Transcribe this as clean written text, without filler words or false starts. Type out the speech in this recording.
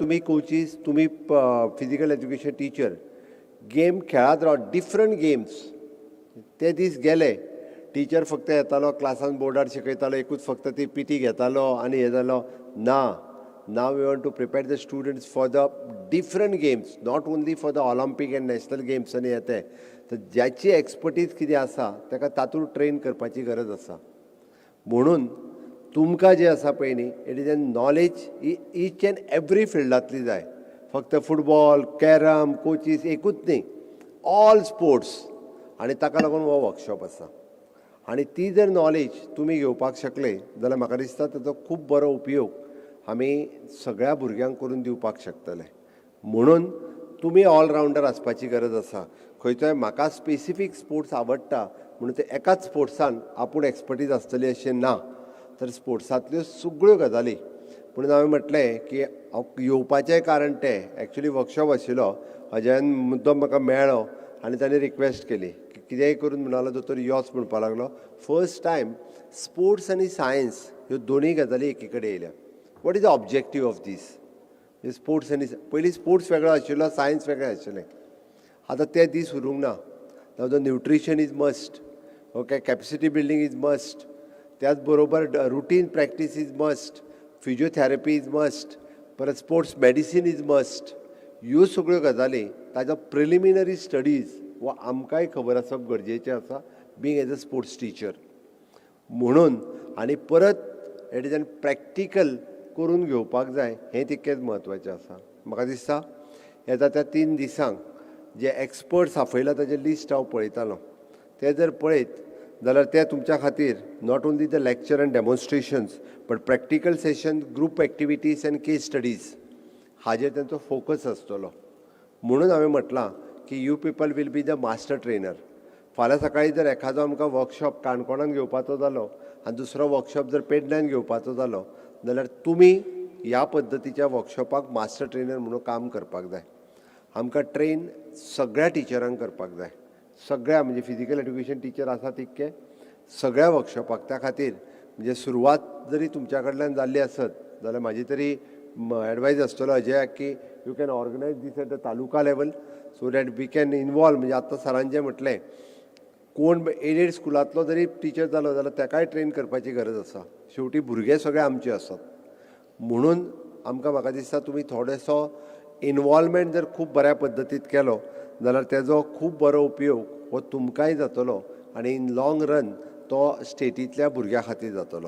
तुम्ही कोचीस, तुम्ही physical education teacher, game खेळत राव, डिफरंट गेम्स. ते दीस गेले, टीचर फक्त येतालो क्लासान बोर्डार शिकयतालो, एकूच फक्त ती पीटी घेतालो आनी हे जालो ना. Now we want to prepare the students for the different games, not only for the Olympic and national games आनी येते. तर ज्याची एक्सपर्टीज कितें आसा ताका तातूंत ट्रेन करपाची गरज आसा. म्हणून तुमकां जे आसा पळय न्ही, it is an knowledge each and every फिल्डांतली जाय. फक्त फुटबॉल, कॅरम, कोचीस एकूच न्ही, ऑल स्पोर्ट्स. आनी ताका लागून हो वर्कशॉप आसा. आनी ती जर नॉलेज तुमी घेवपाक शकले जाल्यार म्हाका दिसता ताचो खूब बरो उपयोग आमी सगळ्या भुरग्यांक करून दिवपाक शकतले. म्हणून तुमी ऑलरावंडर आसपाची गरज आसा. खंयचोय म्हाका स्पेसिफीक स्पोर्ट्स आवडटा म्हणून ते एकाच स्पोर्ट्सान आपूण एक्सपर्टीज आसतली अशें ना. तर स्पोर्ट्सांतल्यो सगळ्यो गजाली. म्हणून हांवें म्हटलें की येवपाचें कारण तें एक्चुली वर्कशॉप आशिल्लो. अजयान मुद्दम म्हाका मेळ्ळो आनी ताणें रिक्वेस्ट केली की कितेंय करून म्हणलो दोतोर योच म्हणपाक लागलो. फर्स्ट टायम स्पोर्ट्स आनी सायन्स ह्यो दोनूय गजाली एकी कडेन येयल्या. What is the objective of this sports आनी पयलीं स्पोर्ट्स वेगळो आशिल्लो, सायन्स वेगळें आशिल्लें. आतां ते दीस उरूंक ना. नाव the nutrition is must, okay, capacity building is must, त्याच बरोबर routine practice is must, physiotherapy is must, परत स्पोर्ट्स मेडिसीन इज मस्ट. ह्यो सगळ्यो गजाली ताजो प्रिलिमिनरी स्टडीज वो आमकांय खबर आसप गरजेचें आसा, being as a sports teacher. म्हणून आनी परत इट इज एन प्रॅक्टिकल करून घेवपाक जाय, हें तितकेंच म्हत्वाचें आसा. म्हाका दिसता येता त्या 3 दिसांक जे एक्सपर्ट्स आपयला ताजें लिस्ट हांव पळयतालो. ते जर पळयत जाल्यार ते तुमच्या खातीर not only the lecture and demonstrations but practical session, group activities and case studies हाजेर तांचो फोकस आसतलो. म्हणून हांवें म्हटलां की you people will be the master trainer. फाल्यां सकाळीं जर एखादो आमकां वर्कशॉप काणकोणान घेवपाचो जालो आनी दुसरो वर्कशॉप जर पेडण्यान घेवपाचो जालो जाल्यार तुमी ह्या पद्दतीच्या वर्कशॉपाक मास्टर ट्रेनर म्हणून काम करपाक जाय. आमकां ट्रेन सगळ्या टिचरांक करपाक जाय. सगळ्या म्हणजे फिजिकल एज्युकेशन टीचर आसा तितके सगळ्या वर्कशॉपाक. त्या खातीर म्हणजे सुरवात जरी तुमच्या कडल्यान जाल्ली आसत जाल्यार म्हाजी तरी एडवायज आसतलो अजयाक की you can organise this at the taluka level so that we can involve. म्हणजे आतां सरान जें म्हटलें, कोण एडेड स्कुलांतलो जरी टीचर जालो जाल्यार ताकाय ट्रेन करपाची गरज आसा. शेवटी भुरगे सगळे आमचे आसात. म्हणून म्हाका दिसता तुमी थोडेसो इनवॉल्वमेंट जर खूब बऱ्या पद्दतीत केलो जाल्यार तेजो खूब बरो उपयोग हो तुमकांय जातलो आनी इन लाँग रन तो स्टेटींतल्या भुरग्यां खातीर जातलो.